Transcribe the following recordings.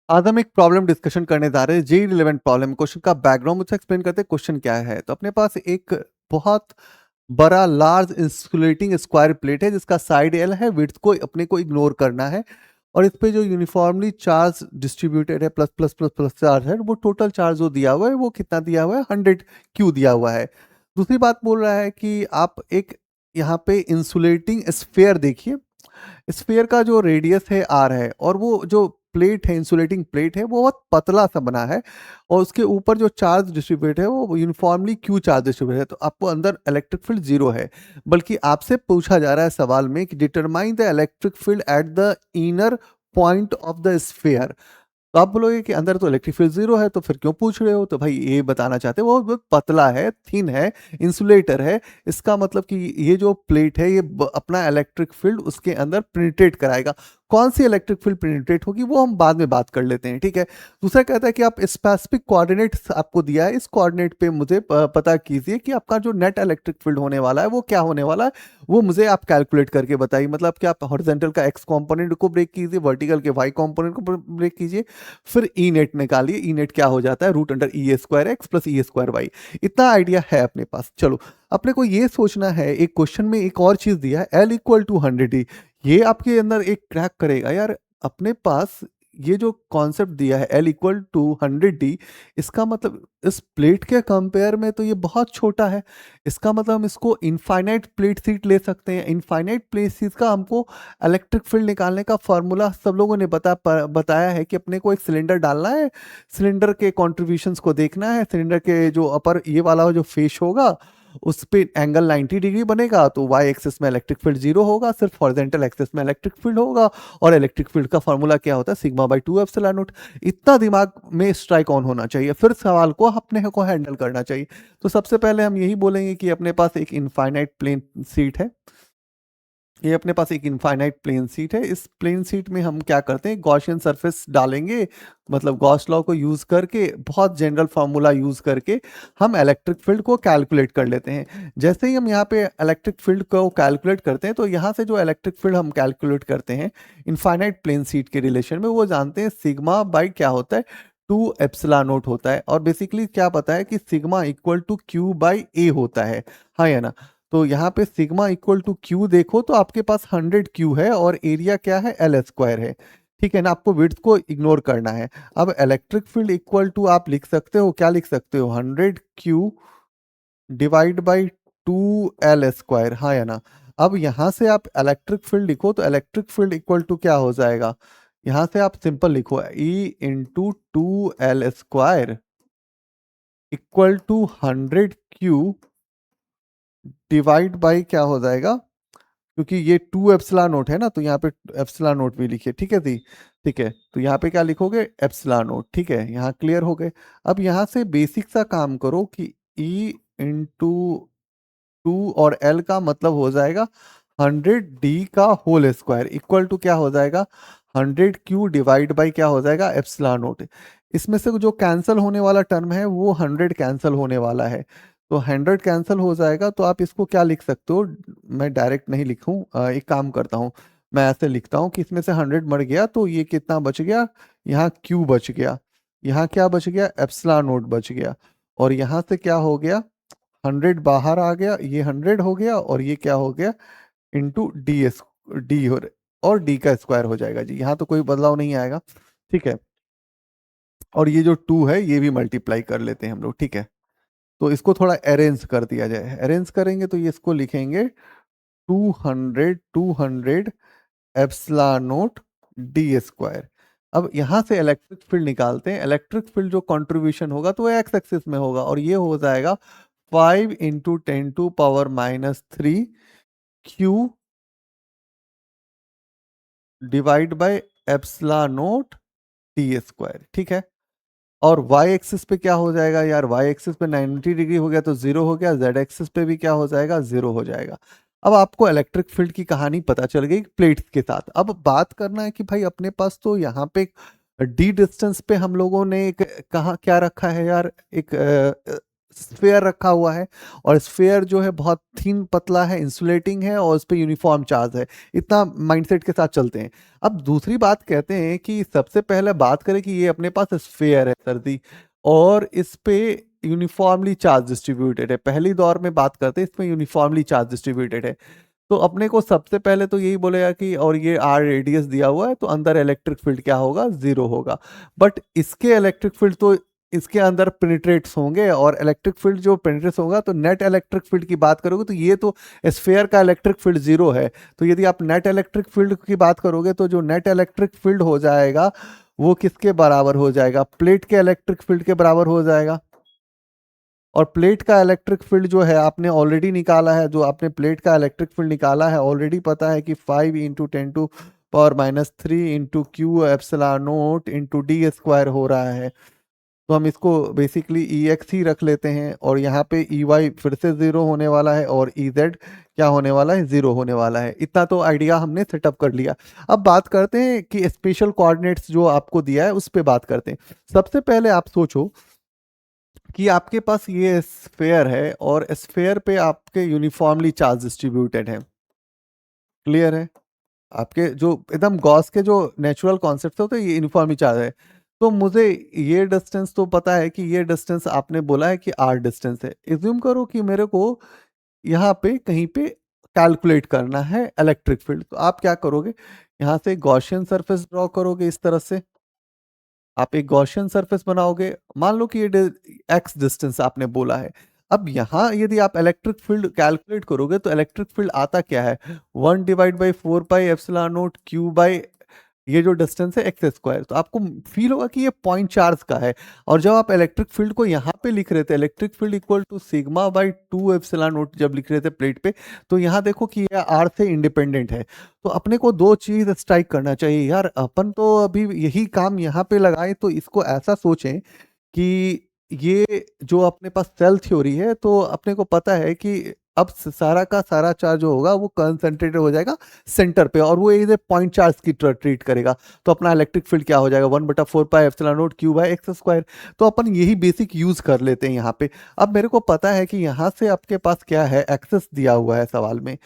आज हम एक प्रॉब्लम डिस्कशन करने जा रहे हैं, जेई रिलेवेंट प्रॉब्लम। क्वेश्चन का बैकग्राउंड मुझसे एक्सप्लेन करते हैं क्वेश्चन क्या है। तो अपने पास एक बहुत बड़ा लार्ज इंसुलेटिंग स्क्वायर प्लेट है जिसका साइड एल है, विड्थ को अपने को इग्नोर करना है, और इस पे जो यूनिफॉर्मली चार्ज डिस्ट्रीब्यूटेड है, plus plus plus plus charge है, वो टोटल चार्ज जो दिया हुआ है वो कितना दिया हुआ है, 100 क्यू दिया हुआ है। दूसरी बात बोल रहा है कि आप एक यहाँ पे इंसुलेटिंग स्फेयर देखिए। स्फीयर का जो रेडियस है आर है, और वो जो प्लेट है, इंसुलेटिंग प्लेट है, वो बहुत पतला सा बना है, और उसके ऊपर जो चार्ज डिस्ट्रीब्यूट है वो यूनिफॉर्मली क्यू चार्ज डिस्ट्रीब्यूट है। तो आपको अंदर इलेक्ट्रिक फील्ड जीरो है, बल्कि आपसे पूछा जा रहा है सवाल में कि determine the electric field at the inner point of the sphere. तो आप बोलोगे कि अंदर तो इलेक्ट्रिक फील्ड जीरो है, तो फिर क्यों पूछ रहे हो? तो भाई ये बताना चाहते हैं वो बहुत पतला है, थिन है, इंसुलेटर है। इसका मतलब कि ये जो प्लेट है ये अपना इलेक्ट्रिक फील्ड उसके अंदर पेनिट्रेट कराएगा। कौन सी इलेक्ट्रिक फील्ड पेनिट्रेट होगी वो हम बाद में बात कर लेते हैं, ठीक है। दूसरा कहता है कि आप स्पेसिफिक कोऑर्डिनेट्स आपको दिया है, इस कोऑर्डिनेट पे मुझे पता कीजिए कि आपका जो नेट इलेक्ट्रिक फील्ड होने वाला है वो क्या होने वाला है, वो मुझे आप कैलकुलेट करके बताइए। मतलब कि आप हॉरिजॉन्टल का एक्स कंपोनेंट को ब्रेक कीजिए, वर्टिकल के वाई कंपोनेंट को ब्रेक कीजिए, फिर ई नेट निकालिए। ई नेट क्या हो जाता है, रूट अंडर ई ए स्क्वायर एक्स प्लस ई ए स्क्वायर वाई। इतना आइडिया है अपने पास। चलो, अपने को ये सोचना है, एक क्वेश्चन में एक और चीज दिया है, एल इक्वल टू 100 ये आपके अंदर एक क्रैक करेगा यार। अपने पास ये जो कॉन्सेप्ट दिया है एल इक्वल टू 100 इसका मतलब इस प्लेट के कंपेयर में तो ये बहुत छोटा है। इसका मतलब हम इसको इनफाइनाइट प्लेट सीट ले सकते हैं। इनफाइनाइट प्लेट सीट का हमको इलेक्ट्रिक फील्ड निकालने का फॉर्मूला सब लोगों ने बताया है कि अपने को एक सिलेंडर डालना है, सिलेंडर के कॉन्ट्रीब्यूशंस को देखना है, सिलेंडर के जो अपर ये वाला जो फेस होगा उस पे एंगल 90 डिग्री बनेगा, तो वाई एक्सिस में इलेक्ट्रिक फील्ड जीरो होगा, सिर्फ हॉरिजॉन्टल एक्सिस में इलेक्ट्रिक फील्ड होगा। और इलेक्ट्रिक फील्ड का फॉर्मूला क्या होता है, सिग्मा बाई 2 एप्सिलॉन नॉट। इतना दिमाग में स्ट्राइक ऑन होना चाहिए, फिर सवाल को अपने को हैंडल करना चाहिए। तो सबसे पहले हम यही बोलेंगे कि अपने पास एक इनफाइनाइट प्लेन सीट है। ये अपने पास एक इनफाइनाइट प्लेन सीट है। इस प्लेन सीट में हम क्या करते हैं, गॉसियन सरफेस डालेंगे, मतलब गॉस लॉ को यूज करके, बहुत जनरल फार्मूला यूज करके हम इलेक्ट्रिक फील्ड को कैलकुलेट कर लेते हैं। जैसे ही हम यहाँ पे इलेक्ट्रिक फील्ड को कैलकुलेट करते हैं, तो यहाँ से जो इलेक्ट्रिक फील्ड हम कैलकुलेट करते हैं इनफाइनाइट प्लेन सीट के रिलेशन में, वो जानते हैं सिग्मा बाई क्या होता है, 2 एप्सिलॉन नॉट होता है। और बेसिकली क्या पता है कि sigma equal to q by a होता है, हाँ या ना। तो यहाँ पे सिग्मा इक्वल टू क्यू देखो तो आपके पास 100 क्यू है, और एरिया क्या है, एल स्क्वायर है, ठीक है ना। आपको विड्थ को इग्नोर करना है। अब इलेक्ट्रिक फील्ड इक्वल टू आप लिख सकते हो, क्या लिख सकते हो, 100 Q divide by 2 L square, हाँ या ना। अब यहाँ से आप इलेक्ट्रिक फील्ड लिखो तो इलेक्ट्रिक फील्ड इक्वल टू क्या हो जाएगा, यहाँ से आप सिंपल लिखो E into 2 L square equal to 100 Q divide by क्या हो जाएगा, क्योंकि ये 2 एप्सिलॉन नॉट है ना, तो यहाँ पे एप्सिलॉन नोट भी लिखिए, ठीक है दी, ठीक है। तो यहाँ पे क्या लिखोगे, एप्सिलॉन नोट, ठीक है। यहाँ क्लियर हो गए। अब यहाँ से बेसिक सा काम करो कि ई इंटू 2 और एल का मतलब हो जाएगा 100 डी का होल स्क्वायर इक्वल टू क्या हो जाएगा, 100 क्यू डिवाइड बाई क्या हो जाएगा, एप्सिलॉन नोट। इसमें से जो कैंसिल होने वाला टर्म है वो 100 कैंसिल होने वाला है, तो 100 कैंसिल हो जाएगा। तो आप इसको क्या लिख सकते हो, मैं डायरेक्ट नहीं लिखूं, एक काम करता हूं, मैं ऐसे लिखता हूं कि इसमें से 100 मर गया तो ये कितना बच गया, यहाँ क्यू बच गया, यहाँ क्या बच गया, एप्सिलॉन नोट बच गया, और यहाँ से क्या हो गया, 100 बाहर आ गया, ये 100 हो गया, और ये क्या हो गया, इंटू डी एस डी और डी का स्क्वायर हो जाएगा जी। यहाँ तो कोई बदलाव नहीं आएगा, ठीक है। और ये जो 2 है ये भी मल्टीप्लाई कर लेते हैं हम लोग, ठीक है। तो इसको थोड़ा अरेंज कर दिया जाए, अरेंज करेंगे तो ये इसको लिखेंगे 200 एप्सिलॉन नोट डी स्क्वायर। अब यहाँ से इलेक्ट्रिक फील्ड निकालते हैं। इलेक्ट्रिक फील्ड जो कंट्रीब्यूशन होगा तो एक्स एक्सिस में होगा, और ये हो जाएगा 5 × 10⁻³ divide by epsilon note D square, ठीक है। और वाई एक्सिस पे क्या हो जाएगा यार, वाई एक्सिस पे 90 डिग्री हो गया तो जीरो हो गया, जेड एक्सिस पे भी क्या हो जाएगा, जीरो हो जाएगा। अब आपको इलेक्ट्रिक फील्ड की कहानी पता चल गई प्लेट्स के साथ। अब बात करना है कि भाई अपने पास तो यहाँ पे डी डिस्टेंस पे हम लोगों ने एक कहा क्या रखा है यार, एक स्फेयर रखा हुआ है और स्फेयर जो है बहुत थिन पतला है, इंसुलेटिंग है और उस पे यूनिफॉर्म चार्ज है। इतना माइंडसेट के साथ चलते हैं। अब दूसरी बात कहते हैं कि सबसे पहले बात करें कि ये अपने पास स्फेयर है सर्दी, और इस पे यूनिफॉर्मली चार्ज डिस्ट्रीब्यूटेड है। पहली दौर में बात करते हैं इसमें यूनिफॉर्मली चार्ज डिस्ट्रीब्यूटेड है। तो अपने को सबसे पहले तो यही बोलेगा कि और ये आर रेडियस दिया हुआ है तो अंदर इलेक्ट्रिक फील्ड क्या होगा, जीरो होगा। बट इसके इलेक्ट्रिक फील्ड तो इसके अंदर पेनिट्रेट्स होंगे, और इलेक्ट्रिक फील्ड जो पेनिट्रेट्स होगा तो नेट इलेक्ट्रिक फील्ड की बात करोगे तो ये तो स्फेयर का इलेक्ट्रिक फील्ड जीरो है। तो यदि आप नेट इलेक्ट्रिक फील्ड की बात करोगे तो जो नेट इलेक्ट्रिक फील्ड हो जाएगा वो किसके बराबर हो जाएगा, प्लेट के इलेक्ट्रिक फील्ड के बराबर हो जाएगा। और प्लेट का इलेक्ट्रिक फील्ड जो है आपने ऑलरेडी निकाला है, जो आपने प्लेट का इलेक्ट्रिक फील्ड निकाला है ऑलरेडी पता है कि 5 × 10⁻³ into Q epsilon note into D square हो रहा है। तो हम इसको बेसिकली ई एक्स ही रख लेते हैं, और यहाँ पे ई वाई फिर से ज़ीरो होने वाला है और ई जेड क्या होने वाला है, ज़ीरो होने वाला है। इतना तो आइडिया हमने सेटअप कर लिया। अब बात करते हैं कि स्पेशल कोऑर्डिनेट्स जो आपको दिया है उस पर बात करते हैं। सबसे पहले आप सोचो कि आपके पास ये स्फेयर है और स्फेयर पे आपके यूनिफॉर्मली चार्ज डिस्ट्रीब्यूटेड है। क्लियर है? आपके जो एकदम गॉस के जो नेचुरल कॉन्सेप्ट होते हैं ये यूनिफॉर्मली चार्ज है। तो मुझे ये डिस्टेंस तो पता है कि ये डिस्टेंस आपने बोला है कि आर डिस्टेंस है। एज्यूम करो कि मेरे को यहाँ पे कहीं पे कैलकुलेट करना है इलेक्ट्रिक फील्ड, तो आप क्या करोगे, यहाँ से गॉसियन सरफेस ड्रॉ करोगे इस तरह से। आप एक गॉसियन सरफेस बनाओगे, मान लो कि ये एक्स डिस्टेंस आपने बोला है। अब यहाँ यदि आप इलेक्ट्रिक फील्ड कैलकुलेट करोगे तो इलेक्ट्रिक फील्ड आता क्या है, 1/4πε0 क्यू बाई ये जो डिस्टेंस है एक्स स्क्वायर। तो आपको फील होगा कि ये पॉइंट चार्ज का है। और जब आप इलेक्ट्रिक फील्ड को यहाँ पे लिख रहे थे, इलेक्ट्रिक फील्ड इक्वल टू σ/2ε0 जब लिख रहे थे प्लेट पे, तो यहाँ देखो कि ये आर से इंडिपेंडेंट है। तो अपने को दो चीज स्ट्राइक करना चाहिए यार, अपन तो अभी यही काम यहाँ पे लगाए, तो इसको ऐसा सोचें कि ये जो अपने पास सेल थ्योरी है, तो अपने को पता है कि अब सारा का सारा चार्ज जो होगा वो कंसंट्रेटेड हो जाएगा सेंटर पे, और वो एक पॉइंट चार्ज की ट्रीट करेगा। तो अपना इलेक्ट्रिक फील्ड क्या हो जाएगा, 1/4πε0 क्यू/x²। तो अपन यही बेसिक यूज कर लेते हैं यहाँ पे। अब मेरे को पता है कि यहाँ से आपके पास क्या है, एक्सेस दिया हुआ है सवाल में,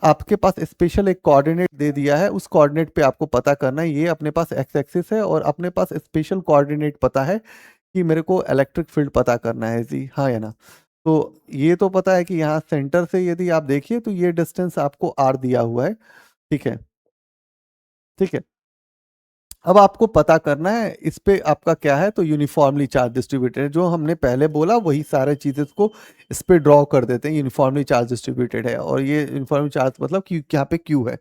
आपके पास स्पेशल एक कोऑर्डिनेट दे दिया है, उस कोऑर्डिनेट पे आपको पता करना है। ये अपने पास एक्स एक्सिस है और अपने पास स्पेशल कोऑर्डिनेट पता है कि मेरे को इलेक्ट्रिक फील्ड पता करना है जी, हाँ या ना। तो ये तो पता है कि यहाँ सेंटर से यदि आप देखिए तो ये डिस्टेंस आपको आर दिया हुआ है। ठीक है, ठीक है। अब आपको पता करना है इस पे आपका क्या है, तो यूनिफॉर्मली चार्ज डिस्ट्रीब्यूटेड है। जो हमने पहले बोला वही सारे चीजें को इस पे ड्रॉ कर देते हैं, यूनिफॉर्मली चार्ज डिस्ट्रीब्यूटेड है। और ये यूनिफॉर्मली चार्ज मतलब कि यहाँ पे क्यू है।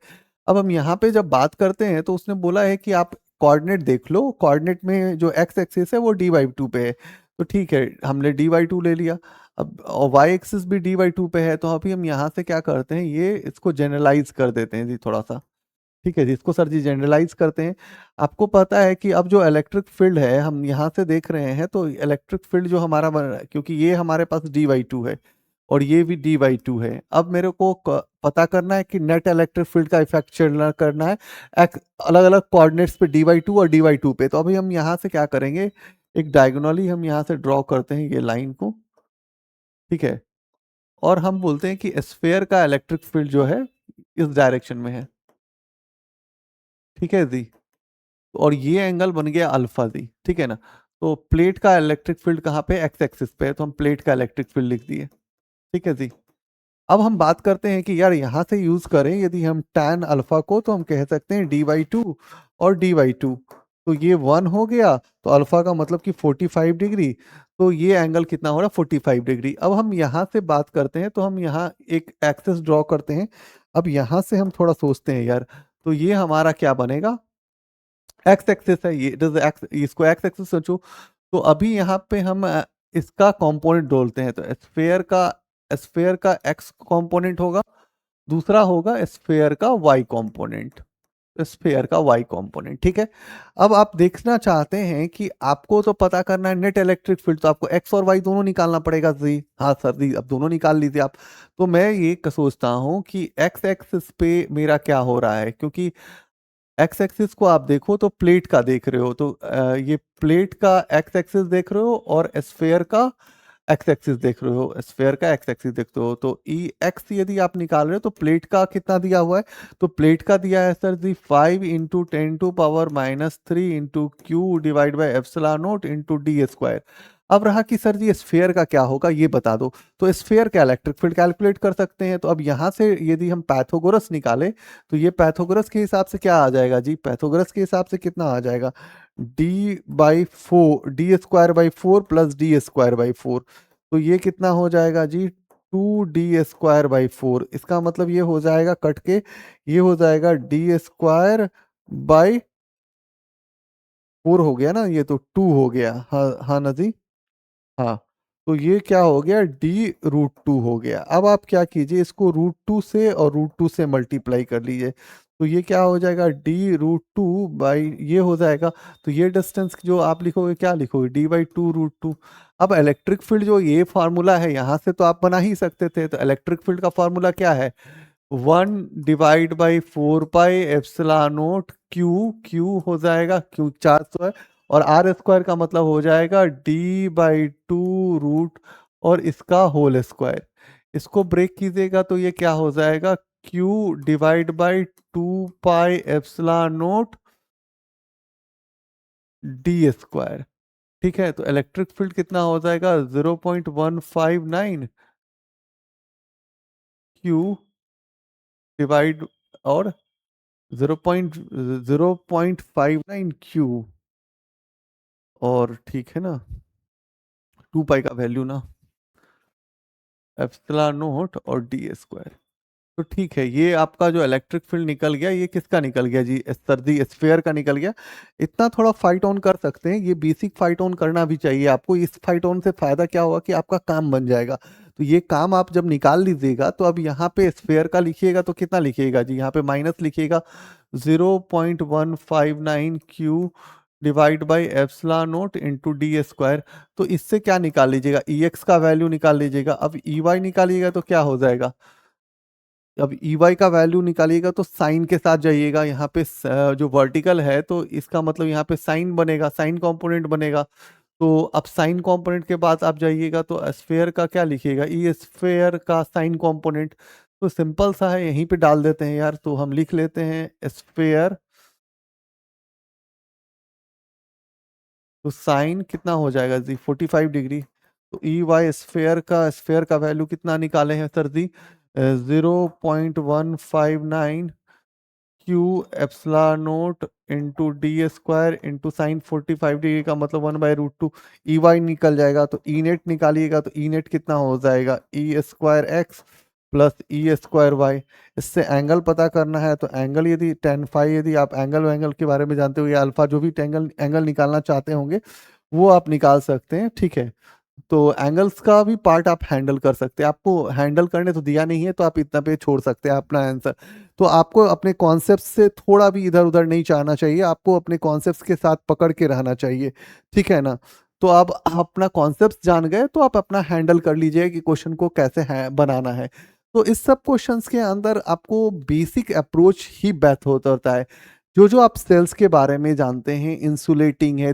अब हम यहाँ पे जब बात करते हैं तो उसने बोला है कि आप कोऑर्डिनेट देख लो, कोऑर्डिनेट में जो एक्स एक्सिस है वो d/2 पे है। तो ठीक है, हमने d/2 ले लिया। अब और वाई एक्सिस भी d/2 पे है, तो अभी हम यहाँ से क्या करते हैं, ये इसको जनरलाइज कर देते हैं जी थोड़ा सा। ठीक है जी, इसको सर जी जनरलाइज करते हैं। आपको पता है कि अब जो इलेक्ट्रिक फील्ड है हम यहाँ से देख रहे हैं, तो इलेक्ट्रिक फील्ड जो हमारा बन रहा है, क्योंकि ये हमारे पास d/2 है और ये भी d/2 है। अब मेरे को पता करना है कि नेट इलेक्ट्रिक फील्ड का इफेक्ट चलना करना है अलग अलग कोऑर्डिनेट्स पे d/2 और d/2 पे। तो अभी हम यहाँ से क्या करेंगे, एक डायगोनली हम यहाँ से ड्रॉ करते हैं ये लाइन को। ठीक है, और हम बोलते हैं कि स्फेयर का इलेक्ट्रिक फील्ड जो है इस डायरेक्शन में है। ठीक है जी, और ये एंगल बन गया अल्फा जी। ठीक है ना। तो प्लेट का इलेक्ट्रिक फील्ड कहाँ पे, एक्स एक्सिस पे है, तो हम प्लेट का इलेक्ट्रिक फील्ड लिख दिए। ठीक है जी। अब हम बात करते हैं कि यार यहाँ से यूज करें यदि हम tan अल्फा को, तो हम कह सकते हैं d/2 और d/2। तो ये 1 हो गया, तो अल्फा का मतलब कि 45 डिग्री। तो ये एंगल कितना हो रहा है, 45 डिग्री। अब हम यहाँ से बात करते हैं, तो हम यहाँ एक एक्सेस ड्रॉ करते हैं। अब यहाँ से हम थोड़ा सोचते हैं यार, तो ये हमारा क्या बनेगा, एक्स एक्सिस है ये, एक्स, इसको एक्स एक्सिस सोचो। तो अभी यहाँ पे हम इसका कंपोनेंट डोलते हैं, तो स्फेयर का एक्स कंपोनेंट होगा, दूसरा होगा स्फेयर का वाई कंपोनेंट, स्फेयर का वाई कंपोनेंट। ठीक है। अब आप देखना चाहते हैं कि आपको तो पता करना है नेट इलेक्ट्रिक फील्ड, तो आपको एक्स और वाई दोनों निकालना पड़ेगा जी। हाँ सर जी, अब दोनों निकाल लीजिए आप। तो मैं ये सोचता हूँ कि एक्स एक्सिस पे मेरा क्या हो रहा है, क्योंकि एक्स एक्सिस को आप देखो तो प्लेट का देख रहे हो, तो ये प्लेट का एक्स एक्सिस देख रहे हो और स्फेयर का एक्स एक्सिस देख रहे हो, स्फेयर का एक्स एक्सिस देखते हो, तो ई एक्स यदि आप निकाल रहे हो तो प्लेट का कितना दिया हुआ है, तो प्लेट का दिया है sir ji 5 × 10⁻³ into Q divide by epsilon not into D square. अब रहा कि सर जी स्फेयर का क्या होगा ये बता दो, तो स्फेयर का इलेक्ट्रिक फील्ड कैलकुलेट कर सकते हैं। तो अब यहाँ से यदि हम पैथागोरस निकालें तो ये पैथागोरस के हिसाब से क्या आ जाएगा जी, पैथागोरस के हिसाब से कितना आ जाएगा, d/4 प्लस d²/4, तो ये कितना हो जाएगा जी 2d²/4। इसका मतलब ये हो जाएगा कट के, ये हो जाएगा d²/4 हो गया ना, ये तो 2 हो गया, हाँ हाँ ना जी, हाँ। तो ये क्या हो गया, d√2 हो गया। अब आप क्या कीजिए, इसको √2 से और √2 से मल्टीप्लाई कर लीजिए, तो ये क्या हो जाएगा d√2 बाई ये हो जाएगा। तो ये डिस्टेंस जो आप लिखोगे क्या लिखोगे, d/2√2। अब इलेक्ट्रिक फील्ड जो ये फार्मूला है यहाँ से तो आप बना ही सकते थे, तो इलेक्ट्रिक फील्ड का फार्मूला क्या है, 1/4πε0 क्यू हो जाएगा, क्यू 400 है, और आर स्क्वायर का मतलब हो जाएगा d/2 और इसका होल स्क्वायर। इसको ब्रेक कीजिएगा तो ये क्या हो जाएगा, q divide by 2πε0 d square. ठीक है, तो इलेक्ट्रिक फील्ड कितना हो जाएगा 0.159 क्यू डिवाइड और 0.059 क्यू, और ठीक है ना 2 पाई का वैल्यू ना एप्सिलॉन नोट और डी स्क्वायर। तो ठीक है, ये आपका जो इलेक्ट्रिक फील्ड निकल गया, ये किसका निकल गया जी, सर्दी स्फेयर का निकल गया। इतना थोड़ा फाइट ऑन कर सकते हैं, ये बेसिक फाइट ऑन करना भी चाहिए आपको। इस फाइट ऑन से फायदा क्या होगा कि आपका काम बन जाएगा। तो ये काम आप जब निकाल लीजिएगा तो अब यहाँ पे स्फेयर का लिखिएगा तो कितना लिखिएगा जी, यहाँ पे माइनस लिखिएगा 0.159 Q divide by epsilon note into D square. तो इससे क्या निकाल लीजिएगा, ई एक्स का वैल्यू निकाल लीजिएगा। अब ई वाई निकालिएगा तो क्या हो जाएगा, अब ई वाई का वैल्यू निकालिएगा तो साइन के साथ जाइएगा, यहाँ पे जो वर्टिकल है तो इसका मतलब यहाँ पे साइन बनेगा, साइन कंपोनेंट बनेगा। तो अब साइन कंपोनेंट के बाद आप जाइएगा तो स्फेयर का क्या लिखिएगा, ई स्फेयर का साइन कंपोनेंट। तो सिंपल सा है, यहीं पे डाल देते हैं यार, तो हम लिख लेते हैं स्फेयर, तो साइन कितना हो जाएगा जी 45 डिग्री। तो ई वाई स्फेयर का वैल्यू कितना निकाले हैं सर जी, 0.159 Q epsilon note into D square into sine 45 degree का मतलब 1/√2। ई वाई निकल जाएगा तो ई नेट निकालिएगा, तो ई नेट कितना हो जाएगा, E square x plus E square Y. इससे एंगल पता करना है, तो एंगल यदि tan फाई, यदि आप एंगल के बारे में जानते हो या अल्फा जो भी एंगल एंगल निकालना चाहते होंगे वो आप निकाल सकते हैं। ठीक है, तो एंगल्स का भी पार्ट आप हैंडल कर सकते हैं, आपको हैंडल करने तो दिया नहीं है तो आप इतना पे छोड़ सकते हैं अपना आंसर। तो आपको अपने कॉन्सेप्ट से थोड़ा भी इधर उधर नहीं जाना चाहिए, आपको अपने कॉन्सेप्ट्स के साथ पकड़ के रहना चाहिए। ठीक है ना, तो अब आप अपना कॉन्सेप्ट जान गए तो आप अपना हैंडल कर लीजिए कि क्वेश्चन को कैसे है बनाना है। तो इस सब क्वेश्चंस के अंदर आपको बेसिक अप्रोच ही बेस्ट होता है। जो जो आप सेल्स के बारे में जानते हैं, इंसुलेटिंग है,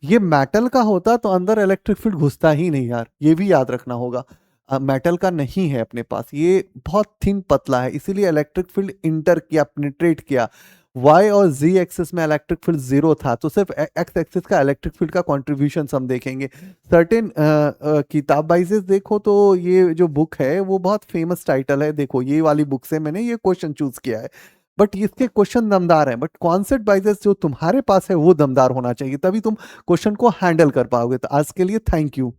ये मेटल का होता तो अंदर इलेक्ट्रिक फील्ड घुसता ही नहीं यार, ये भी याद रखना होगा। मेटल का नहीं है अपने पास, ये बहुत थिन पतला है, इसीलिए इलेक्ट्रिक फील्ड इंटर किया, पेनिट्रेट किया। वाई और जी एक्सिस में इलेक्ट्रिक फील्ड जीरो था, तो सिर्फ एक्स एक्सिस का इलेक्ट्रिक फील्ड का कॉन्ट्रीब्यूशन हम देखेंगे। सर्टेन किताब वाइजेस देखो तो ये जो बुक है वो बहुत फेमस टाइटल है, देखो ये वाली बुक से मैंने ये क्वेश्चन चूज किया है। बट इसके क्वेश्चन दमदार हैं, बट कॉन्सेप्ट वाइजेस जो तुम्हारे पास है वो दमदार होना चाहिए, तभी तुम क्वेश्चन को हैंडल कर पाओगे। तो आज के लिए थैंक यू।